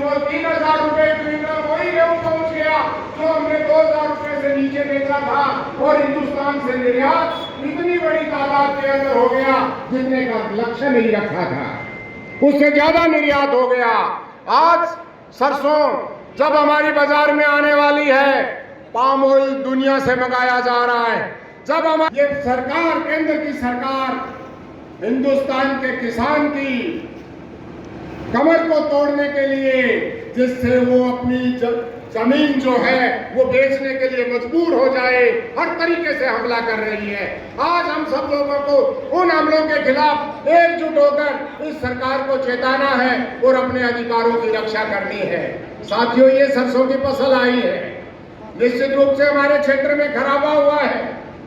वो 3,000 रुपए क्विंटल वही गेहूं पहुंच गया जो हमने 2,000 रुपए से नीचे बेचा था, और हिंदुस्तान से निर्यात इतनी बड़ी तादाद के अंदर हो गया जितने का लक्ष्य नहीं रखा था, उससे ज्यादा निर्यात हो गया। आज सरसों जब हमारी बाजार में आने वाली है, पाम ऑयल दुनिया से मंगाया जा रहा है। जब हमारी ये सरकार, केंद्र की सरकार हिंदुस्तान के किसान की कमर को तोड़ने के लिए, जिससे वो अपनी जमीन जो है वो बेचने के लिए मजबूर हो जाए, हर तरीके से हमला कर रही है। आज हम सब लोगों को उन हमलों के खिलाफ एकजुट होकर इस सरकार को चेताना है और अपने अधिकारों की रक्षा करनी है। साथियों, ये सरसों की फसल आई है, निश्चित रूप से हमारे क्षेत्र में खराबा हुआ है,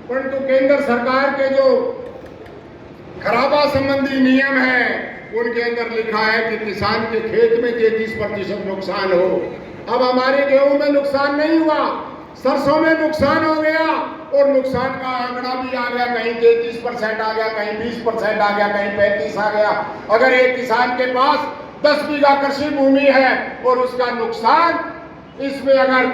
परंतु केंद्र सरकार के जो खराबा संबंधी नियम है उनके अंदर लिखा है कि किसान के खेत में 33% नुकसान हो। अब हमारे गेहूं में नुकसान नहीं हुआ, सरसों में नुकसान हो गया, और नुकसान का आंकड़ा भी आ गया, कहीं 33% आ गया, कहीं 20% आ गया, कहीं 35 आ गया। अगर एक किसान के पास 10 बीघा कृषि भूमि है और उसका नुकसान इसमें अगर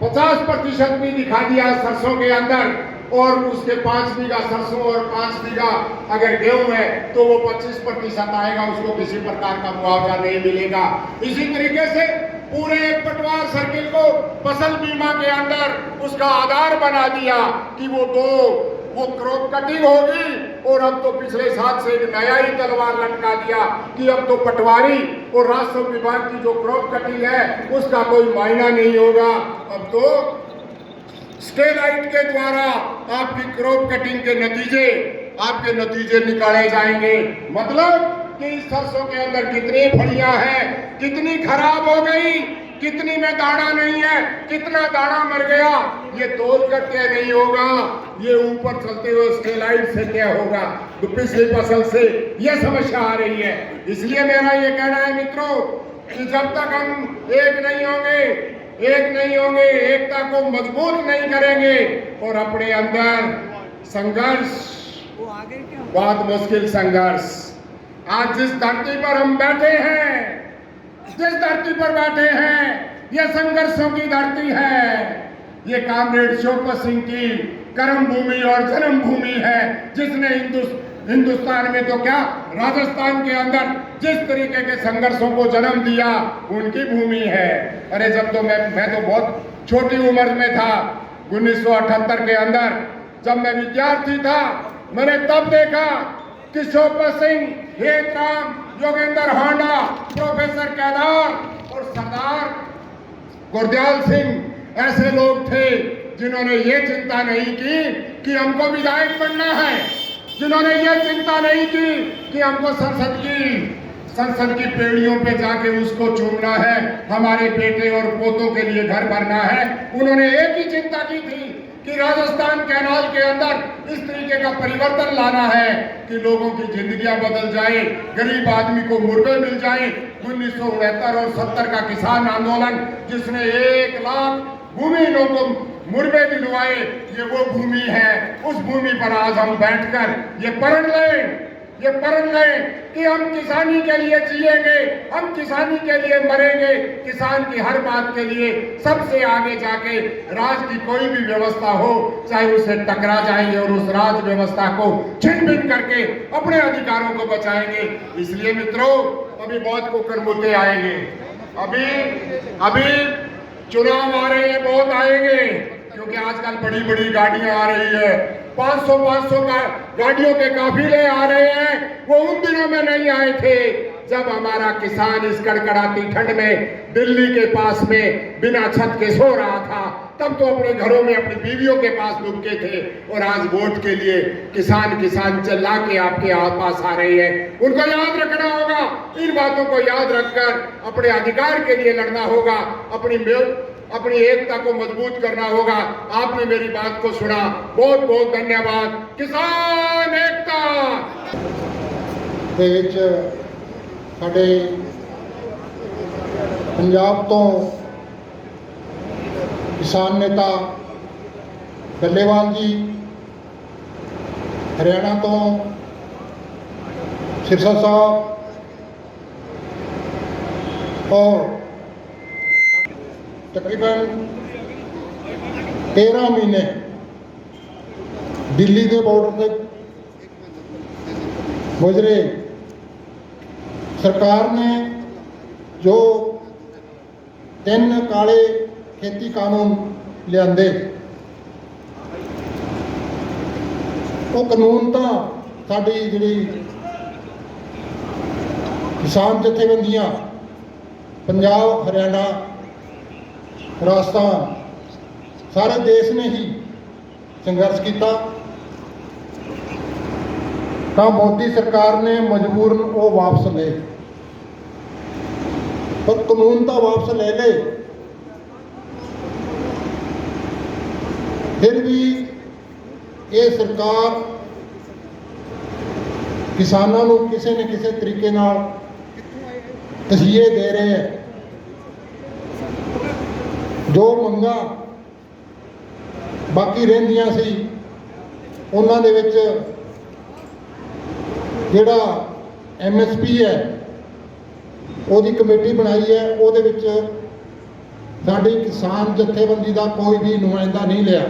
50% भी दिखा दिया सरसों के अंदर, और उसके 5 बीघा सरसों और 5 बीघा अगर गेहूं है, तो वो 25% आएगा, उसको किसी प्रकार का मुआवजा नहीं मिलेगा। इसी तरीके से पूरे एक पटवार सर्किल को फसल बीमा के अंदर उसका आधार बना दिया कि वो क्रॉप कटिंग होगी, और अब तो पिछले साल से एक नया ही तलवार लटका दिया कि अब तो पटवारी और राजस्व विभाग की जो क्रॉप कटिंग है उसका कोई मायना नहीं होगा। अब तो स्टेराइड के द्वारा आपकी क्रॉप कटिंग के नतीजे निकाले जाएंगे। मतलब कि इस सरसों के अंदर कितनी फलियां हैं, कितनी खराब हो गई, कितनी में दाना नहीं है, कितना दाना मर गया, ये तोल कर क्या नहीं होगा, ये ऊपर चलते हुए स्टेराइड से क्या होगा। तो पिछली फसल से ये समस्या आ रही है। इसलिए मेरा ये कहना है मित्रों कि जब तक हम एक नहीं होंगे, एकता को मजबूत नहीं करेंगे और अपने अंदर संघर्ष, बहुत मुश्किल संघर्ष, आज जिस धरती पर हम बैठे हैं, ये संघर्षों की धरती है। ये कामरेड शौकत सिंह की कर्म भूमि और जन्म भूमि है, जिसने हिंदुस्तान में तो क्या, राजस्थान के अंदर जिस तरीके के संघर्षों को जन्म दिया, उनकी भूमि है। अरे जब तो मैं तो बहुत छोटी उम्र में था, 1978 के अंदर जब मैं विद्यार्थी था, मैंने तब देखा कि शौकत सिंह, हेतराम, योगेंद्र हांडा, प्रोफेसर केदार और सरदार गुरदयाल सिंह ऐसे लोग थे जिन्होंने ये चिंता नहीं की कि हमको विधायक बनना है, जिन्होंने ये चिंता नहीं की कि हमको संसद की पेड़ियों पे जाके उसको चूमना है, हमारे बेटे और पोतों के लिए घर भरना है। उन्होंने एक ही चिंता की थी कि राजस्थान कैनाल के अंदर इस तरीके का परिवर्तन लाना है कि लोगों की जिंदगियां बदल जाए, गरीब आदमी को मुर्गे मिल जाए। 1969 और 70 का किसान आंदोलन, जिसने 1 लाख भूमिहीनों को मुर्गे दिलवाए, ये वो भूमि है। उस भूमि पर आज हम बैठकर ये प्रण लें कि हम किसानी के लिए जिएंगे, हम किसानी के लिए मरेंगे, किसान की हर बात के लिए सबसे आगे जाके राज की कोई भी व्यवस्था हो, चाहे उसे टकरा जाएंगे और उस राज व्यवस्था को छिन भिन करके अपने अधिकारों को बचाएंगे। इसलिए मित्रों, अभी बहुत कुकर मुद्दे आएंगे, अभी चुनाव आ रहे हैं, बहुत आएंगे, क्योंकि आजकल बड़ी बड़ी गाड़ियां आ रही है, 500 का गाड़ियों के काफिले आ रहे हैं। वो उन दिनों में नहीं आए थे जब हमारा किसान इस कड़कड़ाती ठंड में दिल्ली के पास में बिना छत के सो रहा था। तब तो अपने घरों में अपनी बीवियों के पास लुके थे, और आज वोट के लिए किसान चिल्ला के आपके पास आ रहे हैं। उनको याद रखना होगा, इन बातों को याद रखकर अपने अधिकार के लिए लड़ना होगा, अपनी एकता को मजबूत करना होगा। आपने मेरी बात को सुना, बहुत बहुत धन्यवाद। किसान एकता ਦੇ ਵਿੱਚ ਸਾਡੇ ਪੰਜਾਬ ਤੋਂ किसान नेता डल्लेवाल जी, हरियाणा तो सिरसा साहब और ਤਕਰੀਬਨ 13 ਮਹੀਨੇ ਦਿੱਲੀ ਦੇ ਬਾਰਡਰ ਤੇ ਗੁਜ਼ਰੇ। ਸਰਕਾਰ ਨੇ ਜੋ 3 ਕਾਲੇ ਖੇਤੀ ਕਾਨੂੰਨ ਲਿਆਂਦੇ, ਉਹ ਕਾਨੂੰਨ ਤਾਂ ਸਾਡੀ ਜਿਹੜੀ ਕਿਸਾਨ ਜਥੇਬੰਦੀਆਂ ਪੰਜਾਬ, ਹਰਿਆਣਾ, ਰਾਜਸਥਾਨ ਸਾਰੇ ਦੇਸ਼ ਨੇ ਹੀ ਸੰਘਰਸ਼ ਕੀਤਾ, ਤਾਂ ਮੋਦੀ ਸਰਕਾਰ ਨੇ ਮਜਬੂਰਨ ਉਹ ਵਾਪਸ ਲਏ। ਪਰ ਕਾਨੂੰਨ ਤਾਂ ਵਾਪਸ ਲੈ ਲਏ, ਫਿਰ ਵੀ ਇਹ ਸਰਕਾਰ ਕਿਸਾਨਾਂ ਨੂੰ ਕਿਸੇ न ਕਿਸੇ ਤਰੀਕੇ ਨਾਲ ਤਸੀਹੇ ਦੇ ਰਹੇ ਹੈ। ਜੋ ਮੰਗਾਂ ਬਾਕੀ ਰਹਿੰਦੀਆਂ ਸੀ ਉਹਨਾਂ ਦੇ ਵਿੱਚ ਜਿਹੜਾ MSP ਹੈ ਉਹਦੀ ਕਮੇਟੀ ਬਣਾਈ ਹੈ, ਉਹਦੇ ਵਿੱਚ ਸਾਡੀ ਕਿਸਾਨ ਜਥੇਬੰਦੀ ਦਾ ਕੋਈ ਵੀ ਨੁਮਾਇੰਦਾ ਨਹੀਂ ਲਿਆ।